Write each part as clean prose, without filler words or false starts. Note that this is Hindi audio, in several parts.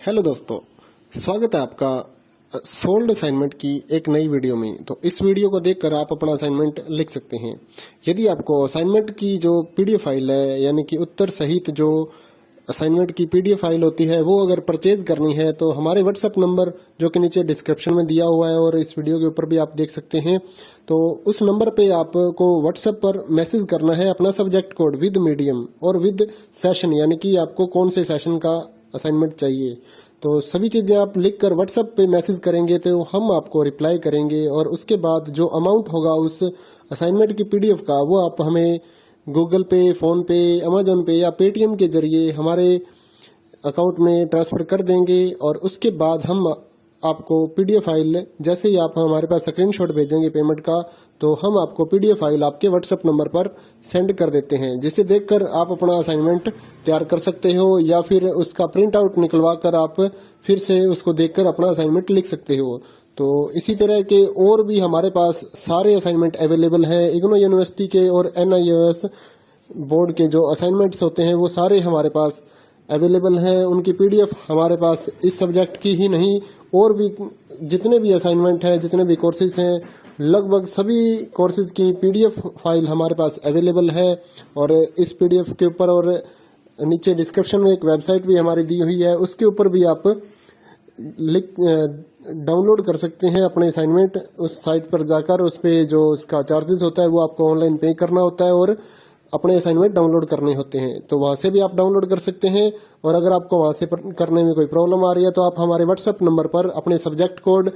हेलो दोस्तों, स्वागत है आपका सोल्ड असाइनमेंट की एक नई वीडियो में। तो इस वीडियो को देखकर आप अपना असाइनमेंट लिख सकते हैं। यदि आपको असाइनमेंट की जो पीडीएफ फाइल है, यानी कि उत्तर सहित जो असाइनमेंट की पीडीएफ फाइल होती है, वो अगर परचेज करनी है तो हमारे व्हाट्सएप नंबर जो कि नीचे डिस्क्रिप्शन में दिया हुआ है और इस वीडियो के ऊपर भी आप देख सकते हैं, तो उस नंबर पे आपको व्हाट्सएप पर मैसेज करना है अपना सब्जेक्ट कोड विद मीडियम और विद सेशन, यानी कि आपको कौन से सेशन का असाइनमेंट चाहिए। तो सभी चीजें आप लिखकर व्हाट्सएप पे मैसेज करेंगे तो हम आपको रिप्लाई करेंगे और उसके बाद जो अमाउंट होगा उस असाइनमेंट की पीडीएफ का, वो आप हमें गूगल पे, फोन पे, अमेजोन पे या पेटीएम के जरिए हमारे अकाउंट में ट्रांसफर कर देंगे। और उसके बाद हम आपको पीडीएफ फाइल, जैसे ही आप हमारे पास स्क्रीनशॉट भेजेंगे पेमेंट का, तो हम आपको पीडीएफ फाइल आपके व्हाट्सएप नंबर पर सेंड कर देते हैं, जिसे देखकर आप अपना असाइनमेंट तैयार कर सकते हो या फिर उसका प्रिंट आउट निकलवा कर आप फिर से उसको देखकर अपना असाइनमेंट लिख सकते हो। तो इसी तरह के और भी हमारे पास सारे असाइनमेंट अवेलेबल हैं। इग्नो यूनिवर्सिटी के और NIOS बोर्ड के जो असाइनमेंट्स होते हैं वो सारे हमारे पास अवेलेबल हैं। उनकी पीडीएफ हमारे पास इस सब्जेक्ट की ही नहीं, और भी जितने भी असाइनमेंट हैं, जितने भी कोर्सेज हैं, लगभग सभी कोर्सेज की पीडीएफ फाइल हमारे पास अवेलेबल है। और इस पीडीएफ के ऊपर और नीचे डिस्क्रिप्शन में एक वेबसाइट भी हमारी दी हुई है, उसके ऊपर भी आप डाउनलोड कर सकते हैं अपने असाइनमेंट। उस साइट पर जाकर उस पे जो उसका चार्जेस होता है वो आपको ऑनलाइन पे करना होता है और अपने असाइनमेंट डाउनलोड करने होते हैं, तो वहां से भी आप डाउनलोड कर सकते हैं। और अगर आपको वहां से करने में कोई प्रॉब्लम आ रही है तो आप हमारे व्हाट्सएप नंबर पर अपने सब्जेक्ट कोड,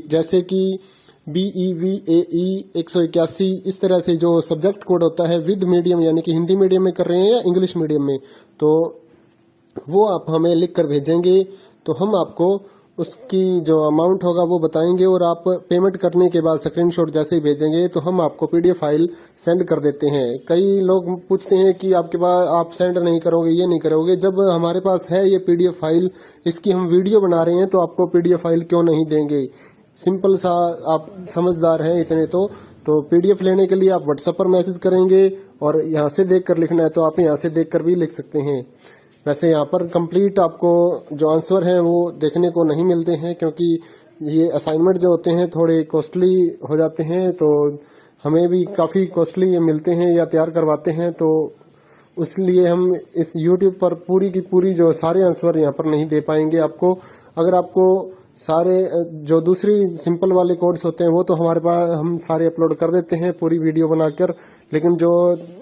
जैसे कि BEVAE 181, इस तरह से जो सब्जेक्ट कोड होता है विद मीडियम, यानी कि हिंदी मीडियम में कर रहे हैं या इंग्लिश मीडियम में, तो वो आप हमें लिख कर भेजेंगे तो हम आपको उसकी जो अमाउंट होगा वो बताएंगे। और आप पेमेंट करने के बाद स्क्रीनशॉट जैसे ही भेजेंगे तो हम आपको पीडीएफ फाइल सेंड कर देते हैं। कई लोग पूछते हैं कि आपके पास आप सेंड नहीं करोगे, ये नहीं करोगे। जब हमारे पास है ये पीडीएफ फाइल, इसकी हम वीडियो बना रहे हैं, तो आपको पीडीएफ फाइल क्यों नहीं देंगे। सिंपल सा, आप समझदार हैं इतने तो पीडीएफ लेने के लिए आप व्हाट्सएप पर मैसेज करेंगे और यहाँ से देख कर लिखना है तो आप यहाँ से देख कर भी लिख सकते हैं। वैसे यहाँ पर कंप्लीट आपको जो आंसर है वो देखने को नहीं मिलते हैं, क्योंकि ये असाइनमेंट जो होते हैं थोड़े कॉस्टली हो जाते हैं, तो हमें भी काफ़ी कॉस्टली मिलते हैं या तैयार करवाते हैं, तो इसलिए हम इस YouTube पर पूरी की पूरी जो सारे आंसर यहाँ पर नहीं दे पाएंगे आपको। अगर आपको सारे जो दूसरी सिंपल वाले कोड्स होते हैं वो तो हमारे पास हम सारे अपलोड कर देते हैं पूरी वीडियो बनाकर, लेकिन जो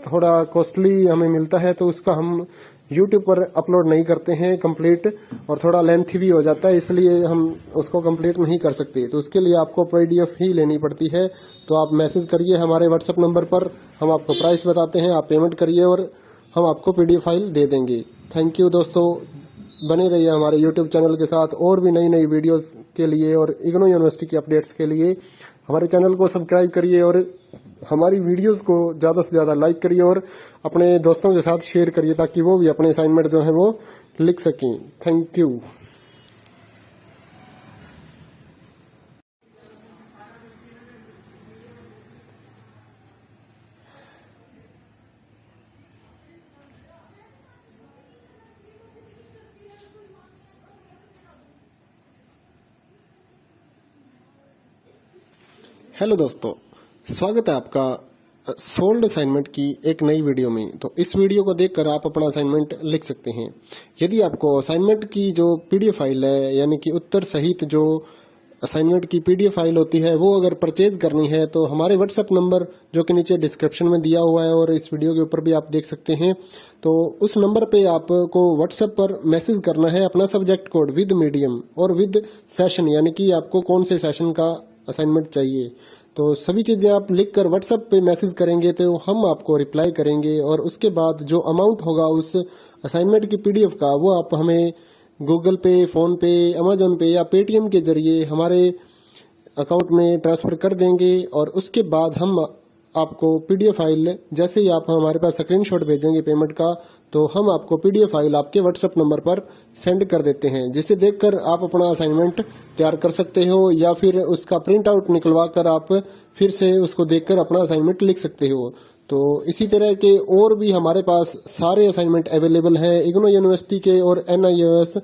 थोड़ा कॉस्टली हमें मिलता है तो उसका हम YouTube पर अपलोड नहीं करते हैं कंप्लीट, और थोड़ा लेंथी भी हो जाता है, इसलिए हम उसको कंप्लीट नहीं कर सकते। तो उसके लिए आपको पीडीएफ ही लेनी पड़ती है। तो आप मैसेज करिए हमारे व्हाट्सएप नंबर पर, हम आपको प्राइस बताते हैं, आप पेमेंट करिए और हम आपको पीडीएफ फाइल दे देंगे। थैंक यू दोस्तों, बने रहिए हमारे यूट्यूब चैनल के साथ और भी नई नई वीडियोस के लिए और इग्नो यूनिवर्सिटी की अपडेट्स के लिए हमारे चैनल को सब्सक्राइब करिए और हमारी वीडियोस को ज़्यादा से ज़्यादा लाइक करिए और अपने दोस्तों के साथ शेयर करिए, ताकि वो भी अपने असाइनमेंट जो है वो लिख सकें। Thank you. हेलो दोस्तों, स्वागत है आपका सोल्ड असाइनमेंट की एक नई वीडियो में। तो इस वीडियो को देखकर आप अपना असाइनमेंट लिख सकते हैं। यदि आपको असाइनमेंट की जो पीडीएफ फाइल है, यानी कि उत्तर सहित जो असाइनमेंट की पीडीएफ फाइल होती है, वो अगर परचेज करनी है तो हमारे व्हाट्सएप नंबर जो कि नीचे डिस्क्रिप्शन में दिया हुआ है और इस वीडियो के ऊपर भी आप देख सकते हैं, तो उस नंबर पे आपको व्हाट्सएप पर मैसेज करना है अपना सब्जेक्ट कोड विद मीडियम और विद सेशन, यानी कि आपको कौन से सेशन का असाइनमेंट चाहिए। तो सभी चीजें आप लिखकर व्हाट्सएप पे मैसेज करेंगे तो हम आपको रिप्लाई करेंगे और उसके बाद जो अमाउंट होगा उस असाइनमेंट की पीडीएफ का, वो आप हमें गूगल पे, फोन पे, अमेजोन पे या पेटीएम के जरिए हमारे अकाउंट में ट्रांसफर कर देंगे। और उसके बाद हम आपको पीडीएफ फाइल, जैसे ही आप हमारे पास स्क्रीनशॉट भेजेंगे पेमेंट का, तो हम आपको पीडीएफ फाइल आपके व्हाट्सएप नंबर पर सेंड कर देते हैं, जिसे देखकर आप अपना असाइनमेंट तैयार कर सकते हो या फिर उसका प्रिंट आउट निकलवा कर आप फिर से उसको देखकर अपना असाइनमेंट लिख सकते हो। तो इसी तरह के और भी हमारे पास सारे असाइनमेंट अवेलेबल हैं। इग्नो यूनिवर्सिटी के और NIOS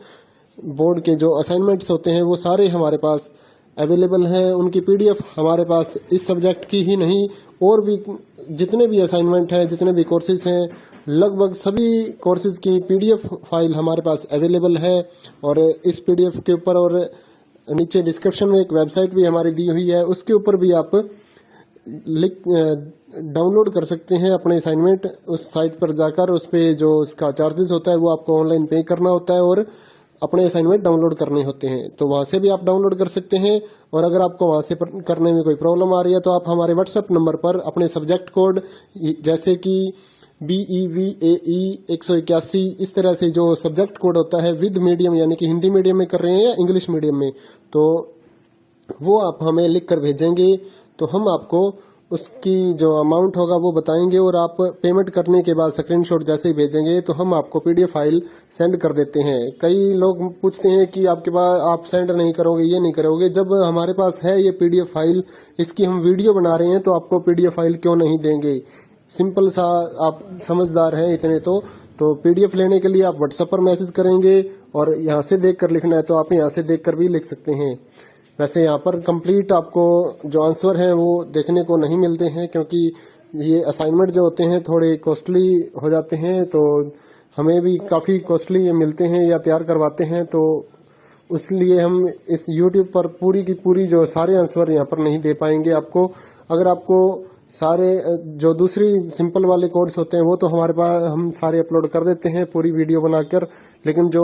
बोर्ड के जो असाइनमेंट्स होते हैं वो सारे हमारे पास अवेलेबल हैं। उनकी पीडीएफ हमारे पास इस सब्जेक्ट की ही नहीं, और भी जितने भी असाइनमेंट हैं, जितने भी कोर्सेज हैं, लगभग सभी कोर्सेज की पीडीएफ फाइल हमारे पास अवेलेबल है। और इस पीडीएफ के ऊपर और नीचे डिस्क्रिप्शन में एक वेबसाइट भी हमारी दी हुई है, उसके ऊपर भी आप डाउनलोड कर सकते हैं अपने असाइनमेंट। उस साइट पर जाकर उस पे जो उसका चार्जेस होता है वो आपको ऑनलाइन पे करना होता है और अपने असाइनमेंट डाउनलोड करने होते हैं। तो वहां से भी आप डाउनलोड कर सकते हैं। और अगर आपको वहां से करने में कोई प्रॉब्लम आ रही है तो आप हमारे व्हाट्सएप नंबर पर अपने सब्जेक्ट कोड जैसे कि BEVAE 181 इस तरह से जो सब्जेक्ट कोड होता है विद मीडियम, यानी कि हिंदी मीडियम में कर रहे हैं या इंग्लिश मीडियम में, तो वो आप हमें लिख कर भेजेंगे तो हम आपको उसकी जो अमाउंट होगा वो बताएंगे। और आप पेमेंट करने के बाद स्क्रीनशॉट जैसे ही भेजेंगे तो हम आपको पीडीएफ फाइल सेंड कर देते हैं। कई लोग पूछते हैं कि आपके पास आप सेंड नहीं करोगे, ये नहीं करोगे। जब हमारे पास है ये पीडीएफ फाइल, इसकी हम वीडियो बना रहे हैं, तो आपको पीडीएफ फाइल क्यों नहीं देंगे। सिंपल सा, आप समझदार हैं इतने तो पीडीएफ लेने के लिए आप व्हाट्सएप पर मैसेज करेंगे और यहाँ से देख कर लिखना है तो आप यहाँ से देख कर भी लिख सकते हैं। वैसे यहाँ पर कंप्लीट आपको जो आंसर है वो देखने को नहीं मिलते हैं, क्योंकि ये असाइनमेंट जो होते हैं थोड़े कॉस्टली हो जाते हैं, तो हमें भी काफ़ी कॉस्टली मिलते हैं या तैयार करवाते हैं। तो इसलिए हम इस YouTube पर पूरी की पूरी जो सारे आंसर यहाँ पर नहीं दे पाएंगे आपको। अगर आपको सारे जो दूसरी सिंपल वाले कोड्स होते हैं वो तो हमारे पास हम सारे अपलोड कर देते हैं पूरी वीडियो बनाकर, लेकिन जो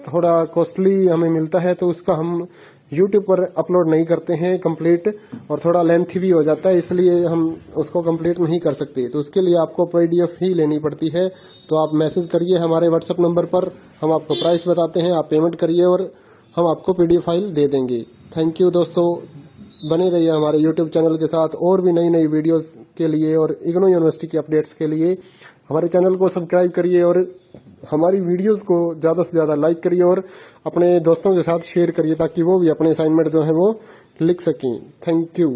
थोड़ा कॉस्टली हमें मिलता है तो उसका हम YouTube पर अपलोड नहीं करते हैं कंप्लीट, और थोड़ा लेंथी भी हो जाता है, इसलिए हम उसको कंप्लीट नहीं कर सकते। तो उसके लिए आपको पीडीएफ ही लेनी पड़ती है। तो आप मैसेज करिए हमारे व्हाट्सएप नंबर पर, हम आपको प्राइस बताते हैं, आप पेमेंट करिए और हम आपको पीडीएफ फाइल दे देंगे। थैंक यू दोस्तों, बने रहिए हमारे YouTube चैनल के साथ और भी नई नई वीडियोस के लिए और इग्नो यूनिवर्सिटी की अपडेट्स के लिए हमारे चैनल को सब्सक्राइब करिए और हमारी वीडियोस को ज़्यादा से ज़्यादा लाइक करिए और अपने दोस्तों के साथ शेयर करिए ताकि वो भी अपने असाइनमेंट जो है वो लिख सकें। Thank you.